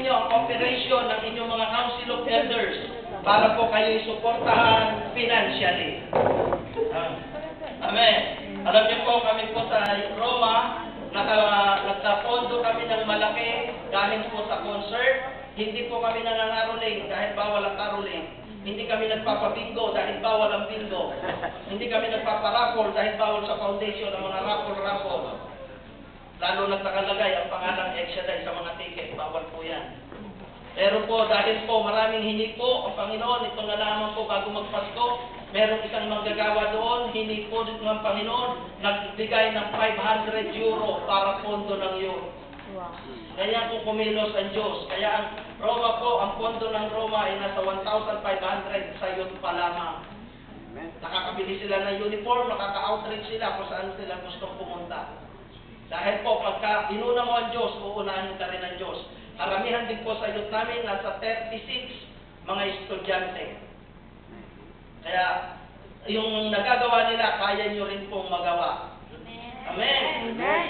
ninyo ang cooperation ng inyong mga Council of Elders para po kayo suportahan financially. Amen. Alam niyo po, kami po sa Roma, nagkapondo kami ng malaki dahil po sa concert. Hindi po kami nangangaroling dahil bawal ang caroling. Hindi kami nagpapabingo dahil bawal ang bingo. Hindi kami nagpaparapol dahil bawal sa foundation ang mga raffle-raffle. Lalo nakalagay ang pangalang Exodus sa mga ticket. Bawal po yan. Pero po, dahil po maraming hiniko ang Panginoon, ito na lamang po bago magpasko, merong isang manggagawa doon, hiniko dito ng Panginoon, nagbigay ng 500 euro para pondo ng euro. Wow. Kaya po kumilos ang Diyos. Kaya ang Roma po, ang pondo ng Roma ay nasa 1,500 sa youth pa lamang. Nakakabili sila ng uniform, nakaka-outreach sila kung saan sila gustong pumunta. Dahil po, pagka inuna mo ang Diyos, uunahin ka rin ang Diyos. Karamihan din po sa youth namin, nasa 36 mga estudyante. Kaya, yung nagagawa nila, kaya nyo rin pong magawa. Amen. Amen.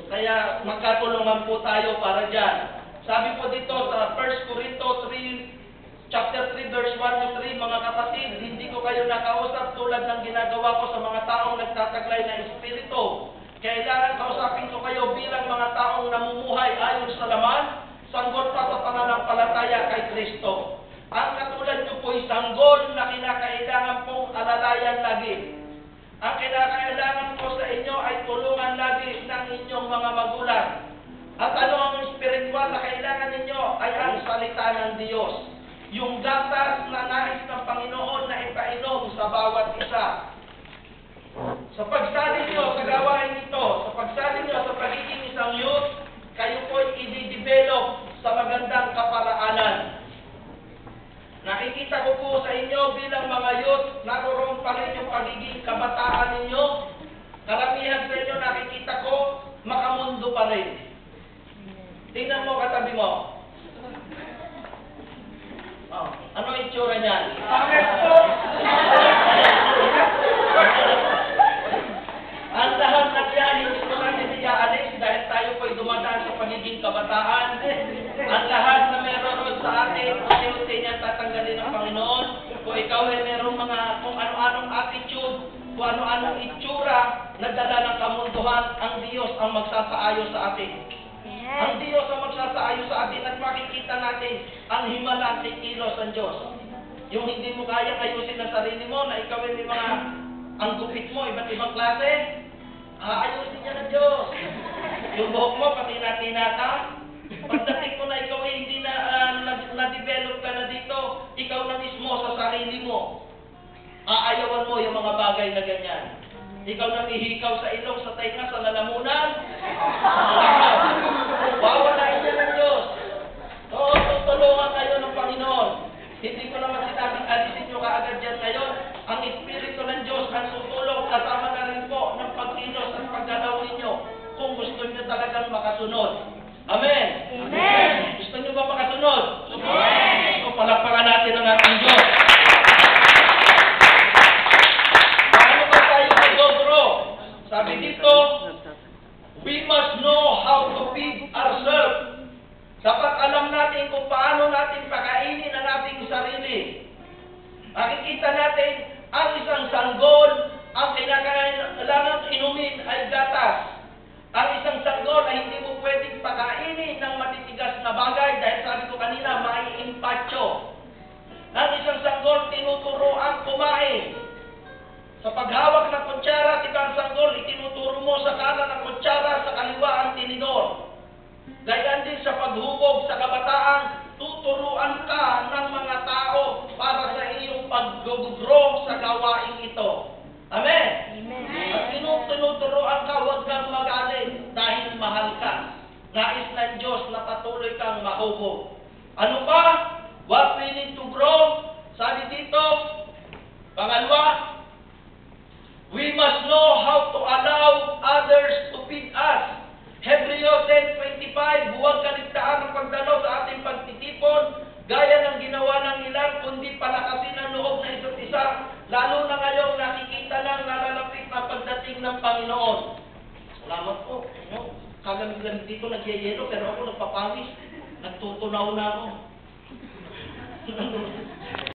Kaya magkatulungan po tayo para dyan. Sabi po dito sa 1 Corinto 3, chapter 3, verse 1 to 3, mga kapatid, hindi ko kayo nakausap tulad ng ginagawa ko sa mga taong nagtataglay na espiritu. Kailangan kausapin ko kayo bilang mga taong namumuhay ayon sa laman, sanggol pa sa pananampalataya kay Kristo. Ang katulad nyo po'y sanggol na kinakailangan pong alalayan lagi. Ang kinakailangan po sa inyo ay tulungan lagi ng inyong mga magulang. At ano ang spiritual na kailangan ninyo ay ang salita ng Diyos. Yung gatas na nais ng Panginoon na ipainom sa bawat isa. Sa pagsali nyo sa gawain ito, sa pagsali nyo sa pagiging isang youth, kayo po'y i-develop sa magandang kaparaanan. Nakikita ko po sa inyo bilang mga youth, naroon pa rin yung pagiging kabataan ninyo. Karamihan sa inyo nakikita ko, makamundo pa rin. Tingnan mo katabi mo. Oh, ano itsura niyan? Ang lahat na yan, hindi ko natin iaalis dahil tayo po'y dumadaan sa pagiging kabataan. Ang lahat na meron sa atin, unti-unti niya tatanggalin ng Panginoon. Kung ikaw ay meron mga kung ano-anong attitude, kung ano-anong itsura na dala ng kamunduhan, ang Diyos ang magsasaayos sa atin. Yes. Ang Diyos ang magsasaayos sa atin at makikita natin ang himala at kilos ng Diyos. Yung hindi mo kaya ayusin ang sarili mo, na ikaw ay may mga ang gupit mo, iba't ibang klase, ayusin niya ng Diyos. Yung buhok mo, pati natinata, pagdating mo na ikaw ay hindi na-develop ka na dito, ikaw na mismo sa sarili mo, aayawan mo yung mga bagay na ganyan. Ikaw na mihikaw sa ilong, sa tainga, sa lalamunan, wawalain niya ng Diyos. Oo, tutulungan kayo ng Panginoon. Hindi ko naman sinabing alisin nyo kaagad dyan ngayon. Ang Espiritu ng Diyos ang tutulong, kasama na rin po ng pagkilos at paggalaw ninyo kung gusto nyo talagang makasunod. Amen? Amen. Gusto nyo ba makasunod? Amen. So, palakpakan natin ang ating Diyos. Paano ba tayo mag-grow? Sabi dito, we must know how to feed ourselves. Dapat alam natin kung paano natin pakainin ang ating sarili. Makikita natin, ang isang sanggol, ang kinakailangan inumin ay gatas. Ang isang sanggol ay hindi mo pwedeng pakainin ng matitigas na bagay dahil sabi ko kanina, mai-impatyo. Ang isang sanggol, tinuturoan kumain. Sa paghawak ng kutsara, tikang sanggol, itinuturo mo sa kanan ng kutsara, sa kaliwa ang tinidor. Gayon din sa paghubog sa kabataan, tuturuan ka ng mga tao para sa iyong pag-grow sa gawain ito. Amen? Amen. At tinuturuan ka, huwag kang magalit dahil mahal ka. Nais ng Diyos na patuloy kang mahubog. Ano pa? What we need to grow? Sabi dito, pangalawa, we must know how to allow others to feed us. Hebreo 10:25, huwag kaligtaan ang pagdalaw sa ating pagtitipon, gaya ng ginawa ng ilan, kundi palakasin ang loob na isa't isa, lalo na ngayong nakikita ng nalalapit na pagdating ng Panginoon. Salamat po. No? Kagamit-gamit dito, nagyayelo, pero ako nagpapawis. tutunaw na ako.